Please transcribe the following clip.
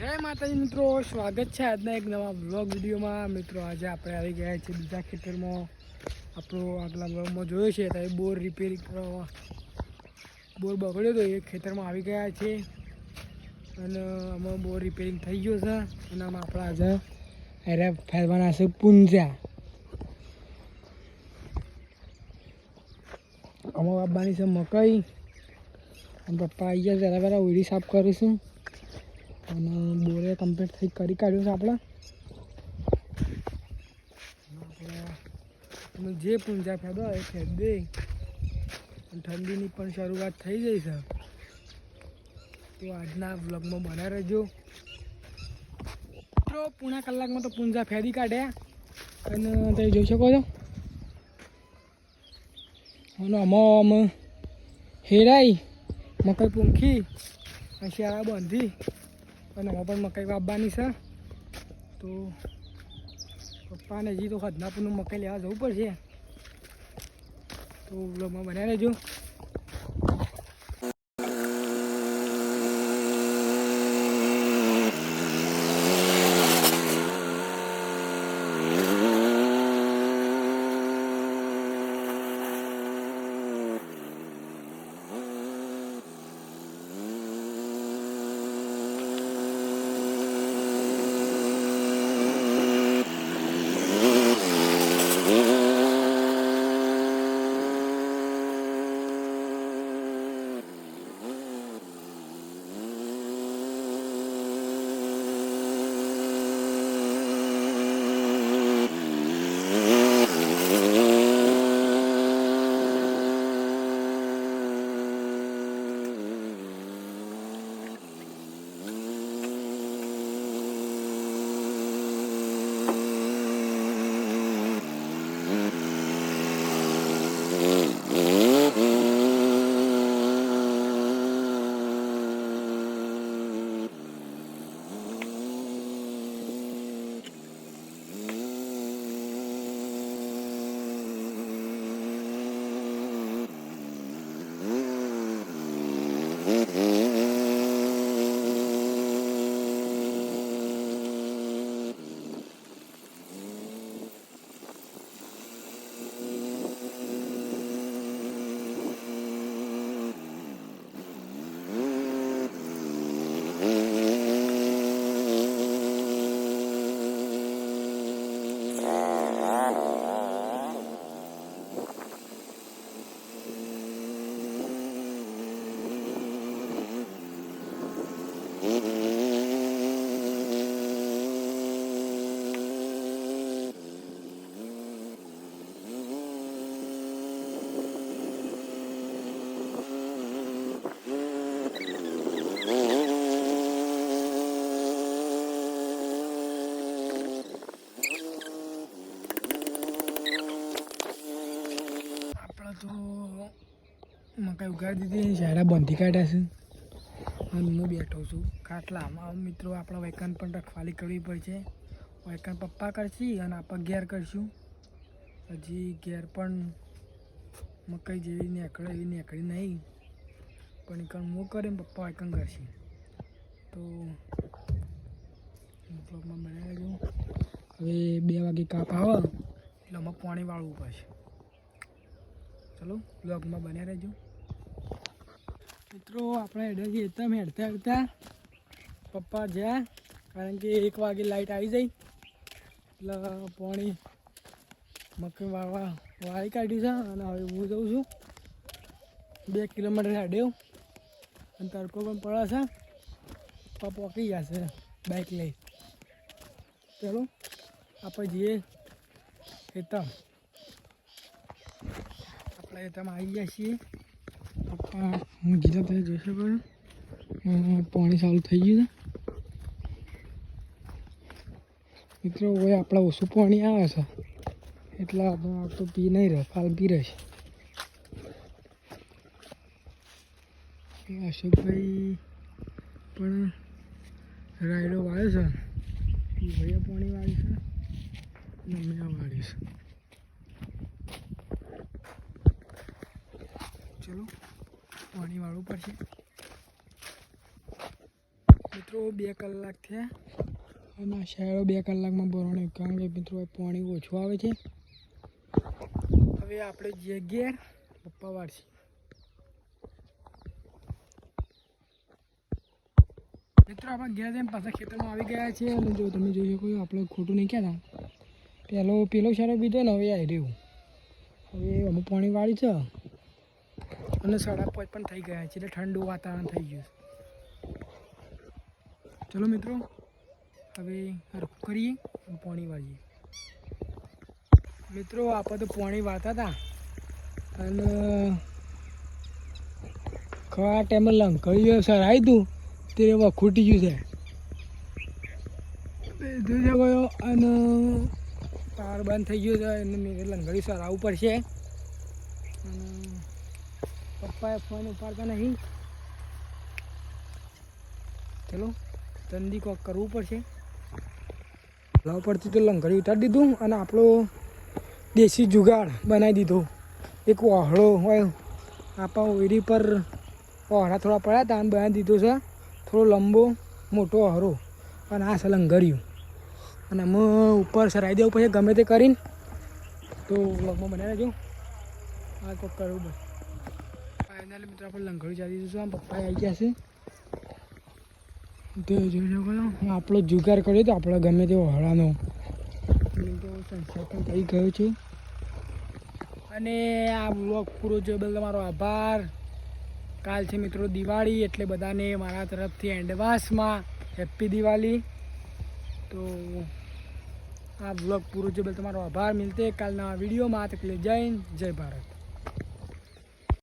જય માતાજી મિત્રો, સ્વાગત છે આજના એક નવા વ્લોગ વિડીયોમાં। મિત્રો આજે આપણે આવી ગયા છીએ બીજા ખેતરમાં। આપણો આગલા વ્લોગમાં જોયો છે તો બોર રિપેરિંગ કરવા બોર બગડ્યો તો એ ખેતરમાં આવી ગયા છે અને આમાં બોર રિપેરિંગ થઈ ગયો છે અને આમાં આપણે આજે અરે ફેરવાના છે પૂંજા। આમાં બાબાની છે મકાઈ અને પપ્પા આવી ગયા જરા જરા ઉડી સાફ કરીશું અને બોરે કમ્પ્લીટ થઈ કરી કાઢ્યું છે આપણે જે પૂંજા ફેદો એ ફેદ દે। ઠંડીની પણ શરૂઆત થઈ ગઈ છે તો આજના વ્લોગમાં બના રહેજો મિત્રો। પૂણા કલાકમાં તો પૂંજા ફેદી કાઢ્યા અને તમે જોઈ શકો છો અને આમાં હેરાઈ મકાઈ પૂંખી અને શિયાળા બાંધી અને આમાં પણ મકાઈ વાવવાની છે તો પપ્પાને હજી તો હદનાપુરનું મકાઈ લેવા જવું પડશે તો વ્લોગમાં બનાવી રહેજો। તો મકાઈ ઉગાડી દીધી શાયરા બંધી કાઢ્યા છે અને હું બેઠો છું ખાટલામાં। મિત્રો આપણા વૈકાન પણ રખવાલી કરવી પડશે। વૈકાન પપ્પા કરશે અને આપણે ઘેર કરશું। હજી ઘેર પણ મકાઈ જેવી નીકળે એવી નીકળી નહીં પણ એકણ હું કરીને પપ્પા વૈકાન કરશે તો બ્લોગમાં બનાવી દઉં। હવે 2 વાગે કાપ આવે એટલે અમે પાણી વાળવું પડશે। ચલો બ્લોગમાં બન્યા રહેજો મિત્રો। આપણે હેડેથી એકદમ હેડતા હેડતા પપ્પા જ્યાં કારણ કે 1 વાગે લાઈટ આવી જાય એટલે પાણી મકાઈ વાળી કાઢ્યું છે અને હવે હું જઉં છું 2 કિલોમીટર હેડ્યો અને તડકો પણ પડે છે। પપ્પા પોકી ગયા છે બાઇક લઈ। ચલો આપણે જઈએ ખેતર। આપણે તમે આવી ગયા છીએ પપ્પા હું ગીતા તમે જોઈ શકો છો પાણી ચાલુ થઈ ગયું છે મિત્રો। હવે આપણે ઓછું પાણી આવે છે એટલે આપણે તો પી નહીં રહે ફાલ પી રહેશે। અશોકભાઈ પણ રાયડો વાળ્યો છે એ ભાઈએ પાણી વાળી છે અને અમે વાળી છે। ચલો પાણી વાળવું પડશે। મિત્રો 2 કલાક થયા અને શાયદો 2 કલાકમાં ભરવાનું, કારણ કે મિત્રો પાણી ઓછું આવે છે. હવે આપણે જે ઘેર પપ્પા વાળશે. મિત્રો આપણે ઘેર જઈને પાછા ખેતરમાં આવી ગયા છે. અને જો તમે જોઈ શકો આપણે ખોટું નહીં કહેતા, પેલો શાળો બીજો ને હવે આવી રહ્યું. હવે અમે પાણી વાળી છે અને 5:30 પણ થઈ ગયા છે, એટલે ઠંડુ વાતાવરણ થઈ ગયું. ચલો મિત્રો હવે હરખું કરીએ અને પાણી વાળીએ. મિત્રો આપણે તો પાણી વાળતા હતા અને ખરા ટાઈમે લંકડીઓ સરાઈ દઉં તે ખૂટી ગયું છે, જોઈ શકો. અને પાવર બંધ થઈ ગયો છે, એને મેં લંગડી સરાવવું પડશે. અને પપ્પાએ ફોન ઉપાડતા નહીં. ચલો જલ્દી કોક કરવું પડશે. લાવ પડતી તો લંગડી ઉતારી દીધું અને આપણો દેશી જુગાડ બનાવી દીધો. એક ઓહળો હોય આપણા ઓયરી પર ઓહળા થોડા પડ્યા હતા અને બનાવી દીધો છે, થોડો લંબો મોટો ઓહળો. અને આ છે લંગડિયું, અને અમે ઉપર સરાઈ દેવું પછી ગમે તે કરીને. તો વ્લોગમાં બનાવી રહેજો. આ કોક કરવું બસ. ફાઇનલી મિત્રો આપણે લંગડી ચાલી દીધું છે. આમ પપ્પા આવી ગયા છે, તો જોઈ શકો આપણો જુગાર કર્યો તો આપણે ગમે તે ઓહળાનો. તો સંસાર પણ થઈ ગયો છે. અને આ વ્લોગ પૂરો જોયો બદલ તમારો આભાર. કાલ છે મિત્રો દિવાળી, એટલે બધાને મારા તરફથી એડવાન્સમાં હેપી દિવાળી. તો આ વ્લોગ પૂરો જોયો બદલ તમારો આભાર. મિલતે કાલના વિડીયોમાં. તકલે જય ભારત.